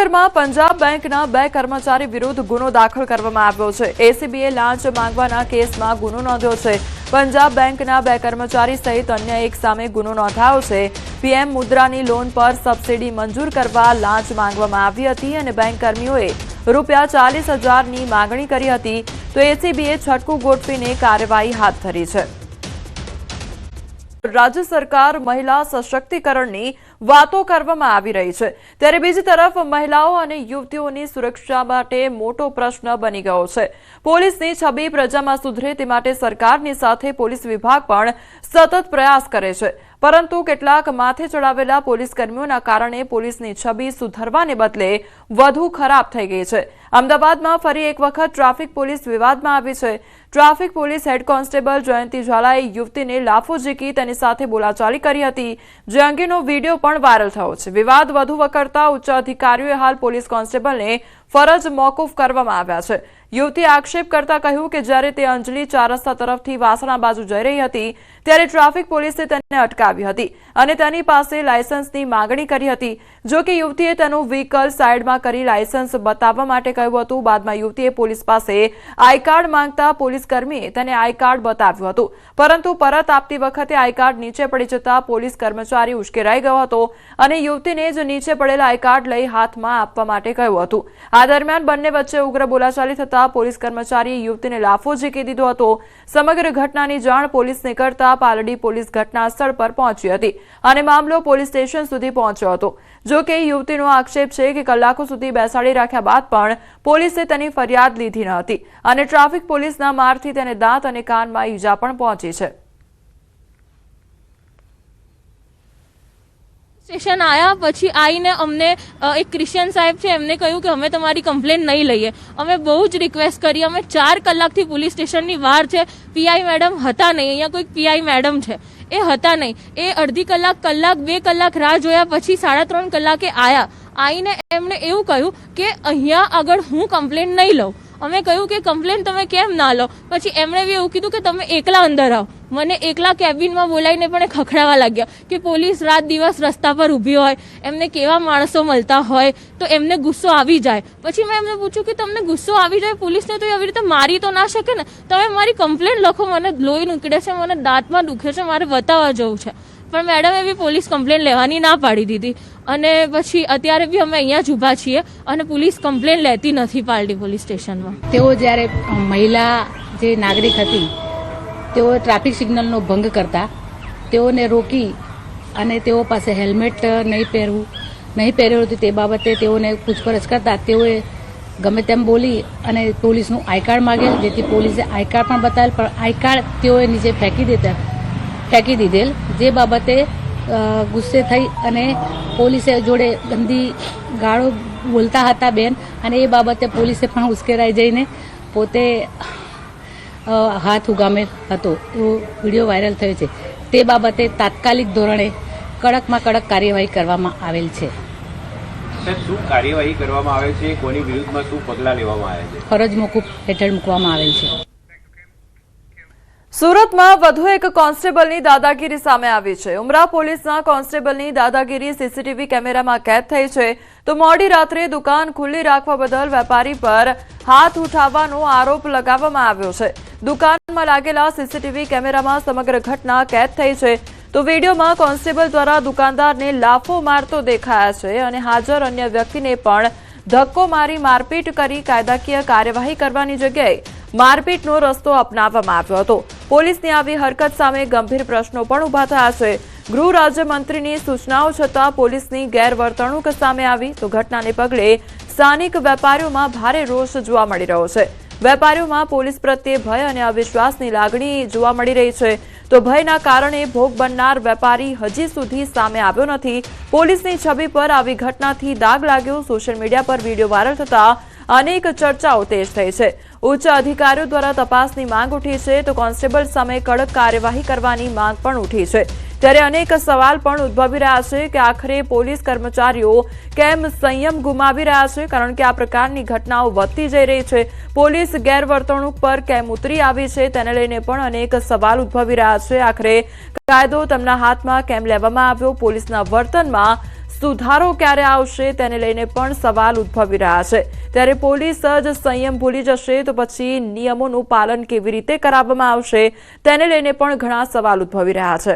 જામનગરમાં પંજાબ બેંકના 2 કર્મચારી વિરુદ્ધ ગુનો દાખલ કરવામાં આવ્યો છે। એસીબીએ લાંચ માંગવાના કેસમાં ગુનો નોંધ્યો છે। પંજાબ બેંકના 2 કર્મચારી સહિત અન્ય એક સામે ગુનો નોંધાયો છે। પીએમ મુદ્રાની લોન પર સબસિડી મંજૂર કરવા લાંચ માંગવામાં આવી હતી અને બેંક કર્મીઓએ ₹40,000ની માંગણી કરી હતી, તો એસીબીએ છટકું ગોઠવીને કાર્યવાહી હાથ ધરી છે। राज्य सरकार महिला सशक्तिकरणની વાતો કરવામાં આવી રહી છે, ત્યારે બીજી તરફ મહિલાઓ અને યુવતીઓની સુરક્ષા માટે મોટો પ્રશ્ન બની ગયો છે। પોલીસની છબી પ્રજામાં સુધરે તે માટે સરકારની સાથે પોલીસ વિભાગ પણ સતત પ્રયાસ કરે છે, પરંતુ કેટલાક માથે ચડાવેલા પોલીસ કર્મીઓના કારણે પોલીસની છબી સુધરવાને બદલે વધુ ખરાબ થઈ ગઈ છે। અમદાવાદમાં ફરી એક વખત ટ્રાફિક પોલીસ વિવાદમાં આવી છે। ટ્રાફિક પોલીસ હેડ કોન્સ્ટેબલ જયંતિ ઝાલાએ યુવતીને લાફો ઝીકી તેની સાથે બોલાચાલી કરી હતી, જે અંગેનો વિડીયો પણ વાયરલ થયો છે। વિવાદ વધુ વકરતા ઉચ્ચ અધિકારીઓએ હાલ પોલીસ કોન્સ્ટેબલને ફરજ મોકૂફ કરવામાં આવ્યા છે। યુવતીએ આક્ષેપ કરતા કહ્યું કે જ્યારે તે અંજલિ 4 રસ્તા તરફથી વાસણા બાજુ જઈ રહી હતી ત્યારે ટ્રાફિક પોલીસે તેને અટકાવી હતી અને તેની પાસે લાયસન્સની માંગણી કરી હતી। જો કે યુવતીએ તેનું વ્હીકલ સાઈડમાં કરી લાયસન્સ બતાવવા માટે કહ્યું હતું। બાદમાં યુવતીએ પોલીસ પાસે આઈ કાર્ડ માંગતા પોલીસ કર્મીએ તેને આઈ કાર્ડ બતાવ્યું હતું, પરંતુ પરત આપતી વખતે આઈ કાર્ડ નીચે પડી જતા પોલીસ કર્મચારી ઉશ્કેરાઈ ગયો હતો અને યુવતીને જ નીચે પડેલા આઈ કાર્ડ લઈ હાથમાં આપવા માટે કહ્યું હતું। આ દરમિયાન બંને વચ્ચે ઉગ્ર બોલાચાલી થતા પોલીસ કર્મચારીએ યુવતીને લાફો ઝીકી દીધો હતો। સમગ્ર ઘટનાની જાણ પોલીસને કરતા પાલડી પોલીસ ઘટના સ્થળ પર પહોંચી હતી અને મામલો પોલીસ સ્ટેશન સુધી પહોંચ્યો હતો। જો કે યુવતીનો આક્ષેપ છે કે કલાકો સુધી બેસાડી રાખ્યા બાદ પણ પોલીસે તેની ફરિયાદ લીધી ન હતી અને ટ્રાફિક પોલીસના મારથી તેને દાંત અને કાનમાં ઈજા પણ પહોંચી છે। સ્ટેશન આયા પછી આવીને અમને એક ક્રિશ્ચિયન સાહેબ છે, એમને કહ્યું કે અમે તમારી કમ્પ્લેન નહીં લઈએ। અમે બહુ જ રિક્વેસ્ટ કરી, અમે 4 કલાકથી પોલીસ સ્ટેશનની બહાર છે। પીઆઈ મેડમ હતા નહીં, અહીંયા કોઈક પીઆઈ મેડમ છે એ હતા નહીં। એ અડધી કલાક 2 કલાક રાહ જોયા પછી 3.5 કલાકે આવીને એમણે એવું કહ્યું કે અહીંયા આગળ હું કમ્પ્લેન નહીં લઉં। અમે કહ્યું કે કમ્પ્લેન તમે કેમ ના લો? પછી એમણે બી એવું કીધું કે તમે એકલા અંદર આવો। મને એકલા કેબિનમાં બોલાવીને પણ ખખડાવા લાગ્યા કે પોલીસ રાત દિવસ રસ્તા પર ઊભી હોય, એમને કેવા માણસો મળતા હોય તો એમને ગુસ્સો આવી જાય। પછી મેં એમને પૂછ્યું કે તમને ગુસ્સો આવી જાય પોલીસને તો એવી રીતે મારી તો ના શકે ને, તમે મારી કમ્પ્લેન લખો, મને લોહી નીકળે છે, મને દાંતમાં દુખે છે, મારે બતાવવા જવું છે। પણ મેડમે બી પોલીસ કમ્પ્લેન લેવાની ના પાડી દીધી અને પછી અત્યારે બી અમે અહીંયા જ ઊભા છીએ અને પોલીસ કમ્પ્લેન લેતી નથી પાલડી પોલીસ સ્ટેશનમાં। તેઓ જ્યારે મહિલા જે નાગરિક હતી તેઓ ટ્રાફિક સિગ્નલનો ભંગ કરતા તેઓને રોકી અને તેઓ પાસે હેલ્મેટ નહીં પહેર્યું હતું તે બાબતે તેઓને પૂછપરછ કરતા તેઓએ ગમે તેમ બોલી અને પોલીસનું આઈ કાર્ડ માગેલ, જેથી પોલીસે આઈ કાર્ડ પણ બતાવેલ, પણ આઈ કાર્ડ તેઓએ નીચે ફેંકી દીધેલ, જે બાબતે ગુસ્સે થઈ અને પોલીસે જોડે ગંદી ગાળો બોલતા હતા બેન, અને એ બાબતે પોલીસે પણ ઉશ્કેરાઈ જઈને પોતે હાથ ઉગામેલ હતો, એવો વિડીયો વાયરલ થયો છે। તે બાબતે તાત્કાલિક ધોરણે કડકમાં કડક કાર્યવાહી કરવામાં આવેલ છે। શું કાર્યવાહી કરવામાં આવે છે? કોની વિરુદ્ધમાં શું પગલાં લેવામાં આવે છે? ફરજ મોકૂફ હેઠળ મૂકવામાં આવેલ છે। સુરતમાં વધુ એક કોન્સ્ટેબલની દાદાગીરી સામે આવી છે। ઉમરા પોલીસના કોન્સ્ટેબલની દાદાગીરી સીસીટીવી કેમેરામાં કેદ થઈ છે, તો મોડી રાત્રે દુકાન ખુલ્લી રાખવા બદલ વેપારી પર હાથ ઉઠાવવાનો આરોપ લગાવવામાં આવ્યો છે। દુકાનમાં લાગેલા સીસીટીવી કેમેરામાં સમગ્ર ઘટના કેદ થઈ છે, તો વિડીયોમાં કોન્સ્ટેબલ દ્વારા દુકાનદારને લાફો મારતો દેખાયા છે અને હાજર અન્ય વ્યક્તિને પણ ધક્કો મારી મારપીટ કરી કાયદાકીય કાર્યવાહી કરવાની જગ્યાએ મારપીટનો રસ્તો અપનાવવામાં આવ્યો હતો। પોલીસની આવી હરકત સામે ગંભીર પ્રશ્નો પણ ઉભા થયા છે। ગૃહ રાજ્યમંત્રીની સૂચનાઓ છતાં પોલીસની ગેરવર્તણૂક સામે આવી, તો ઘટનાને પગલે સ્થાનિક વેપારીઓમાં ભારે રોષ જોવા મળી રહ્યો છે। વેપારીઓમાં પોલીસ પ્રત્યે ભય અને અવિશ્વાસની લાગણી જોવા મળી રહી છે, તો ભયના કારણે ભોગ બનનાર વેપારી હજી સુધી સામે આવ્યો નથી। પોલીસની છબી પર આવી ઘટનાથી દાગ લાગ્યો। સોશિયલ મીડિયા પર વિડીયો વાયરલ થતા અનેક ચર્ચાઓ તેજ થઈ છે। ઉચ્ચ અધિકારીઓ દ્વારા તપાસની માંગ ઉઠી છે, તો કોન્સ્ટેબલ સામે કડક કાર્યવાહી કરવાની માંગ પણ ઉઠી છે। ત્યારે અનેક સવાલ પણ ઉદ્ભવી રહ્યા છે કે આખરે પોલીસ કર્મચારીઓ કેમ સંયમ ગુમાવી રહ્યા છે, કારણ કે આ પ્રકારની ઘટનાઓ વધતી જઈ રહી છે। પોલીસ ગેરવર્તણૂક પર કેમ ઉતરી આવી છે તેને લઈને પણ અનેક સવાલ ઉદ્ભવી રહ્યા છે। આખરે કાયદો તેમના હાથમાં કેમ લેવામાં આવ્યો? પોલીસના વર્તનમાં સુધારો ક્યારે આવશે તેને લઈને પણ સવાલ ઉદ્ભવી રહ્યા છે। ત્યારે પોલીસ જ સંયમ ભૂલી જશે તો પછી નિયમોનું પાલન કેવી રીતે કરાવવામાં આવશે તેને લઈને પણ ઘણા સવાલ ઉદ્ભવી રહ્યા છે।